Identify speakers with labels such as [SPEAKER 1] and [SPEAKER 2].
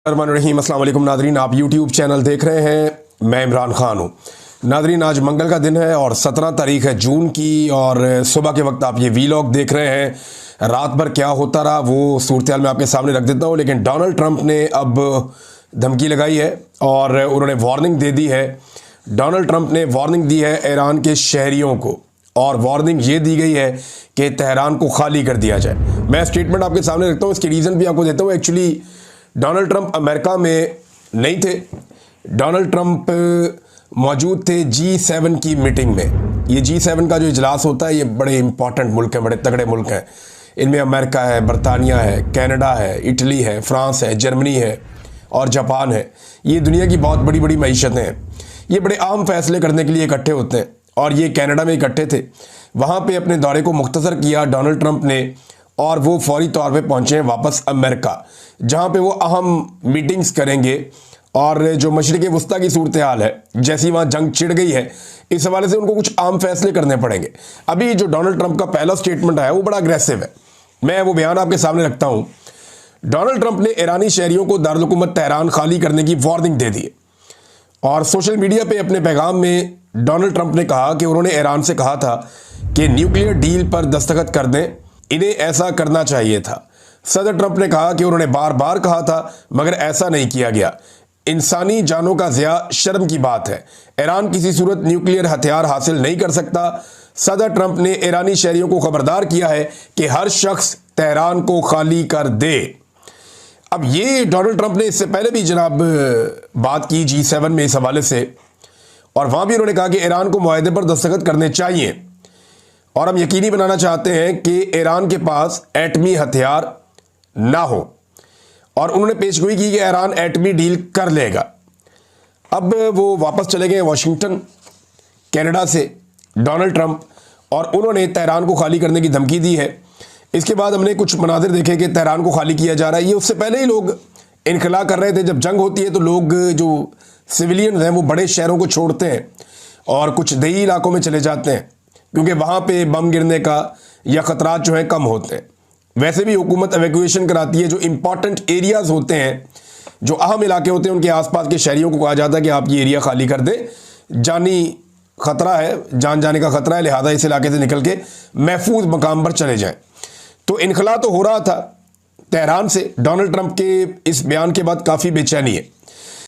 [SPEAKER 1] रहीम अस्सलाम वालेकुम नादरीन, आप यूट्यूब चैनल देख रहे हैं। मैं इमरान खान हूँ। नादरीन, आज मंगल का दिन है और 17 तारीख है जून की, और सुबह के वक्त आप ये वीलॉग देख रहे हैं। रात भर क्या होता रहा वो सूरत हाल मैं आपके सामने रख देता हूँ। लेकिन डोनाल्ड ट्रंप ने अब धमकी लगाई है और उन्होंने वार्निंग दे दी है। डोनाल्ड ट्रंप ने वार्निंग दी है ईरान के शहरियों को, और वार्निंग ये दी गई है कि तेहरान को खाली कर दिया जाए। मैं स्टेटमेंट आपके सामने रखता हूँ, इसके रीज़न भी आपको देता हूँ। एक्चुअली डोनाल्ड ट्रंप अमेरिका में नहीं थे। डोनाल्ड ट्रंप मौजूद थे G7 की मीटिंग में। ये G7 का जो इजलास होता है, ये बड़े इंपॉर्टेंट मुल्क हैं, बड़े तगड़े मुल्क हैं। इनमें अमेरिका है, बरतानिया है, कनाडा है, इटली है, फ्रांस है, जर्मनी है और जापान है। ये दुनिया की बहुत बड़ी बड़ी मईशतें हैं। ये बड़े अहम फैसले करने के लिए इकट्ठे होते हैं, और ये कनाडा में इकट्ठे थे। वहाँ पे अपने दौरे को मुख्तसर किया डोनाल्ड ट्रंप ने, और वो फौरी तौर पे पहुँचे हैं वापस अमेरिका, जहाँ पे वो अहम मीटिंग्स करेंगे। और जो मशरिक़ वस्ता की सूरत हाल है, जैसी वहाँ जंग छिड़ गई है, इस हवाले से उनको कुछ आम फैसले करने पड़ेंगे। अभी जो डोनाल्ड ट्रंप का पहला स्टेटमेंट आया वो बड़ा अग्रेसिव है। मैं वो बयान आपके सामने रखता हूँ। डोनाल्ड ट्रंप ने ईरानी शहरियों को दारुल हुकूमत तेहरान खाली करने की वार्निंग दे दी है, और सोशल मीडिया पे अपने पैगाम में डोनाल्ड ट्रंप ने कहा कि उन्होंने ईरान से कहा था कि न्यूक्लियर डील पर दस्तखत कर दें, इन्हें ऐसा करना चाहिए था। सदर ट्रंप ने कहा कि उन्होंने बार बार कहा था मगर ऐसा नहीं किया गया। इंसानी जानों का ज़िया शर्म की बात है। ईरान किसी सूरत न्यूक्लियर हथियार हासिल नहीं कर सकता। सदर ट्रंप ने ईरानी शहरियों को खबरदार किया है कि हर शख्स तेहरान को खाली कर दे। अब ये डोनाल्ड ट्रंप ने इससे पहले भी जनाब बात की G7 में इस हवाले से, और वहाँ भी उन्होंने कहा कि ईरान को मुआहदे पर दस्तखत करने चाहिए, और हम यकीनी बनाना चाहते हैं कि ईरान के पास एटमी हथियार ना हो। और उन्होंने पेशगोई की कि ईरान एटमी डील कर लेगा। अब वो वापस चले गए वाशिंगटन कनाडा से डोनाल्ड ट्रंप, और उन्होंने तेहरान को खाली करने की धमकी दी है। इसके बाद हमने कुछ मनाजिर देखे कि तेहरान को खाली किया जा रहा है। ये उससे पहले ही लोग इनखला कर रहे थे। जब जंग होती है तो लोग जो सिविलियन हैं वो बड़े शहरों को छोड़ते हैं और कुछ देही इलाकों में चले जाते हैं, क्योंकि वहाँ पे बम गिरने का या ख़तरात जो हैं कम होते हैं। वैसे भी हुकूमत एवैक्यूएशन कराती है। जो इंपॉर्टेंट एरियाज़ होते हैं, जो अहम इलाके होते हैं, उनके आसपास के शहरियों को कहा जाता है कि आप ये एरिया खाली कर दें, जानी ख़तरा है, जान जाने का ख़तरा है, लिहाजा इस इलाके से निकल के महफूज मकाम पर चले जाएं। तो इनखला तो हो रहा था तेहरान से। डोनाल्ड ट्रंप के इस बयान के बाद काफ़ी बेचैनी है।